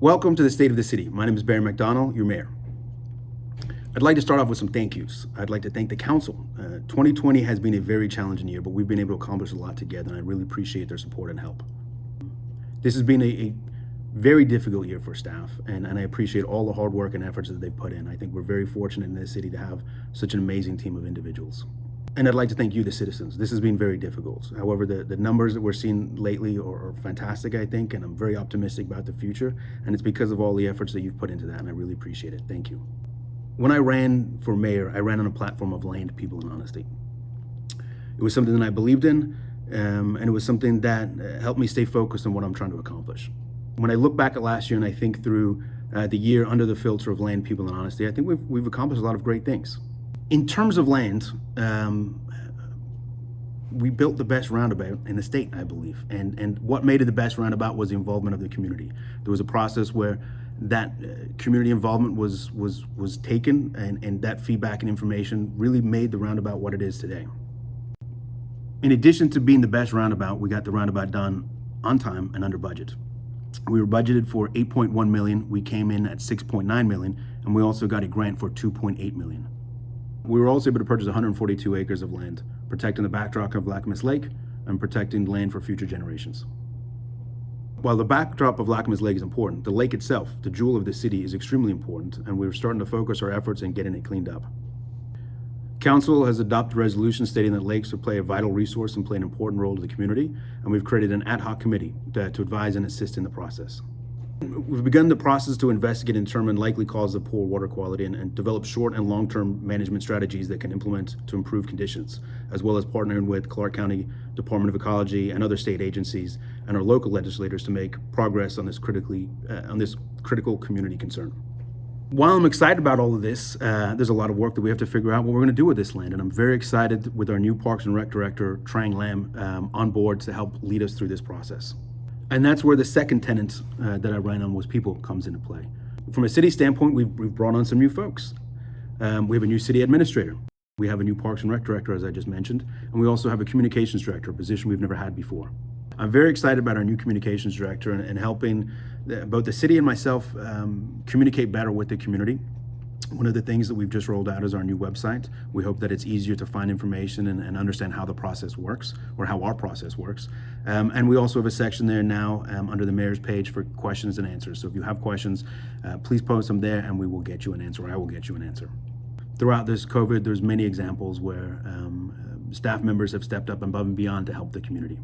Welcome to the State of the City. My name is Barry McDonnell, your mayor. I'd like to start off with some thank yous. I'd like to thank the council. 2020 has been a very challenging year, but we've been able to accomplish a lot together, and I really appreciate their support and help. This has been a very difficult year for staff, and I appreciate all the hard work and efforts that they've put in. I think we're very fortunate in this city to have such an amazing team of individuals. And I'd like to thank you, the citizens. This has been very difficult. However, the numbers that we're seeing lately are fantastic, I think, and I'm very optimistic about the future. And it's because of all the efforts that you've put into that, and I really appreciate it. Thank you. When I ran for mayor, I ran on a platform of land, people, and honesty. It was something that I believed in, and it was something that helped me stay focused on what I'm trying to accomplish. When I look back at last year and I think through the year under the filter of land, people, and honesty, I think we've accomplished a lot of great things. In terms of land, we built the best roundabout in the state, I believe. And what made it the best roundabout was the involvement of the community. There was a process where that community involvement was taken, and that feedback and information really made the roundabout what it is today. In addition to being the best roundabout, we got the roundabout done on time and under budget. We were budgeted for $8.1 million. We came in at $6.9 million, and we also got a grant for $2.8 million. We were also able to purchase 142 acres of land, protecting the backdrop of Camas Lake and protecting land for future generations. While the backdrop of Camas Lake is important, the lake itself, the jewel of the city, is extremely important, and we're starting to focus our efforts in getting it cleaned up. Council has adopted a resolution stating that lakes will play a vital resource and play an important role to the community, and we've created an ad hoc committee to advise and assist in the process. We've begun the process to investigate and determine likely causes of poor water quality and develop short and long-term management strategies that can implement to improve conditions, as well as partnering with Clark County Department of Ecology and other state agencies and our local legislators to make progress on this critical community concern. While I'm excited about all of this, there's a lot of work that we have to figure out what we're going to do with this land, and I'm very excited with our new Parks and Rec Director, Trang Lam, on board to help lead us through this process. And that's where the second tenet that I ran on was people comes into play. From a city standpoint, we've brought on some new folks. We have a new city administrator. We have a new Parks and Rec Director, as I just mentioned, and we also have a communications director, a position we've never had before. I'm very excited about our new communications director and helping both the city and myself communicate better with the community. One of the things that we've just rolled out is our new website. We hope that it's easier to find information and understand how the process works, or how our process works. And we also have a section there now under the mayor's page for questions and answers. So if you have questions, please post them there and we will get you an answer, or I will get you an answer. Throughout this COVID, there's many examples where staff members have stepped up above and beyond to help the community.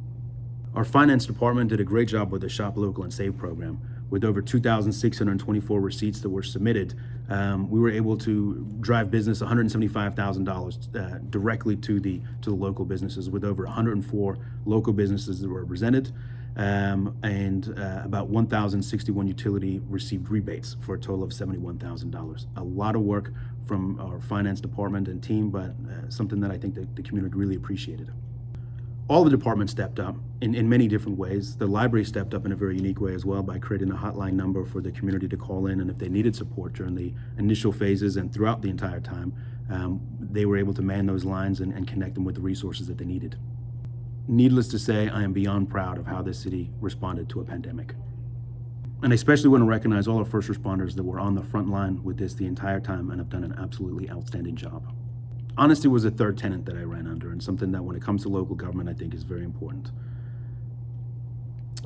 Our finance department did a great job with the Shop Local and Save program. With over 2,624 receipts that were submitted, we were able to drive business $175,000 directly to the local businesses, with over 104 local businesses that were represented, and about 1,061 utility received rebates for a total of $71,000. A lot of work from our finance department and team, but something that I think that the community really appreciated. All the departments stepped up in many different ways. The library stepped up in a very unique way as well by creating a hotline number for the community to call in, and if they needed support during the initial phases and throughout the entire time, they were able to man those lines and connect them with the resources that they needed. Needless to say, I am beyond proud of how this city responded to a pandemic. And I especially want to recognize all our first responders that were on the front line with this the entire time and have done an absolutely outstanding job. Honesty was a third tenet that I ran under, and something that when it comes to local government, I think is very important.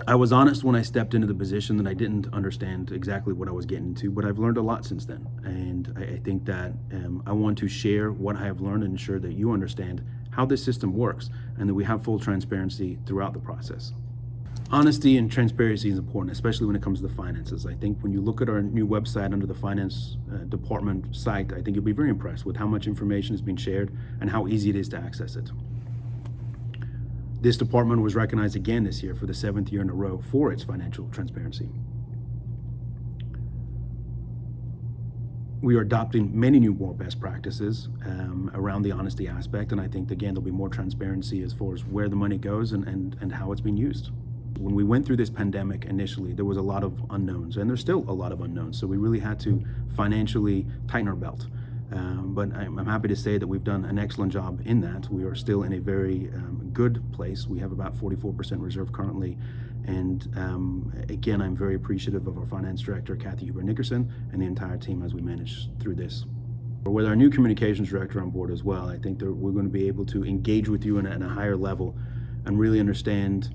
I was honest when I stepped into the position that I didn't understand exactly what I was getting into, but I've learned a lot since then. And I think that I want to share what I have learned and ensure that you understand how this system works and that we have full transparency throughout the process. Honesty and transparency is important, especially when it comes to the finances. I think when you look at our new website under the finance department site, I think you'll be very impressed with how much information is being shared and how easy it is to access it. This department was recognized again this year for the 7th year in a row for its financial transparency. We are adopting many new more best practices around the honesty aspect, and I think again there'll be more transparency as far as where the money goes and how it's being used. When we went through this pandemic initially, there was a lot of unknowns, and there's still a lot of unknowns. So we really had to financially tighten our belt. But I'm happy to say that we've done an excellent job in that. We are still in a very good place. We have about 44% reserve currently. And again, I'm very appreciative of our finance director, Kathy Huber-Nickerson, and the entire team as we manage through this. With our new communications director on board as well, I think that we're going to be able to engage with you at a higher level and really understand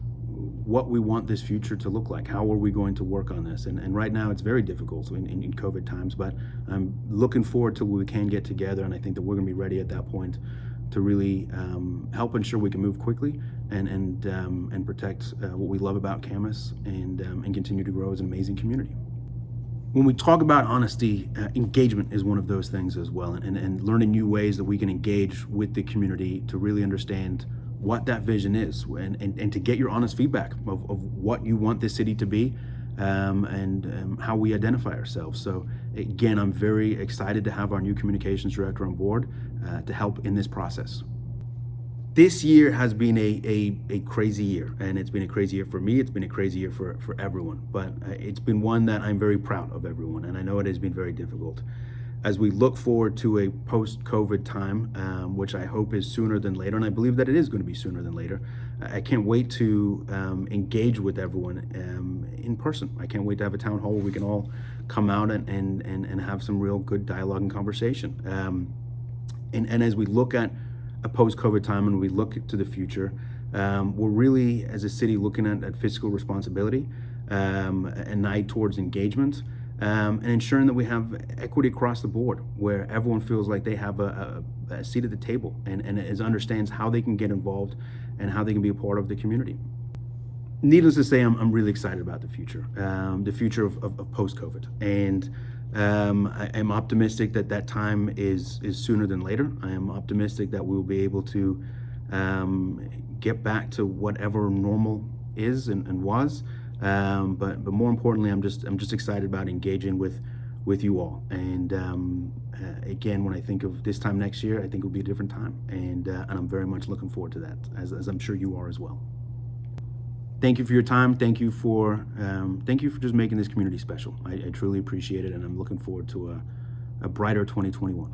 what we want this future to look like. How are we going to work on this? And right now it's very difficult in COVID times, but I'm looking forward to when we can get together, and I think that we're going to be ready at that point to really help ensure we can move quickly and protect what we love about Camas and continue to grow as an amazing community. When we talk about honesty, engagement is one of those things as well, and learning new ways that we can engage with the community to really understand what that vision is and to get your honest feedback of what you want this city to be and how we identify ourselves. So again, I'm very excited to have our new communications director on board to help in this process. This year has been a crazy year, and it's been a crazy year for me. It's been a crazy year for everyone, but it's been one that I'm very proud of everyone, and I know it has been very difficult. As we look forward to a post-COVID time, which I hope is sooner than later, and I believe that it is going to be sooner than later, I can't wait to engage with everyone in person. I can't wait to have a town hall where we can all come out and have some real good dialogue and conversation. And as we look at a post-COVID time and we look to the future, we're really, as a city, looking at fiscal responsibility, an eye towards engagement, and ensuring that we have equity across the board, where everyone feels like they have a seat at the table and understands how they can get involved and how they can be a part of the community. Needless to say, I'm really excited about the future of post-COVID, and I'm optimistic that time is sooner than later. I am optimistic that we will be able to get back to whatever normal is and was. But more importantly, I'm just excited about engaging with you all. And again, when I think of this time next year, I think it'll be a different time, and I'm very much looking forward to that, as I'm sure you are as well. Thank you for your time. Thank you for just making this community special. I truly appreciate it, and I'm looking forward to a brighter 2021.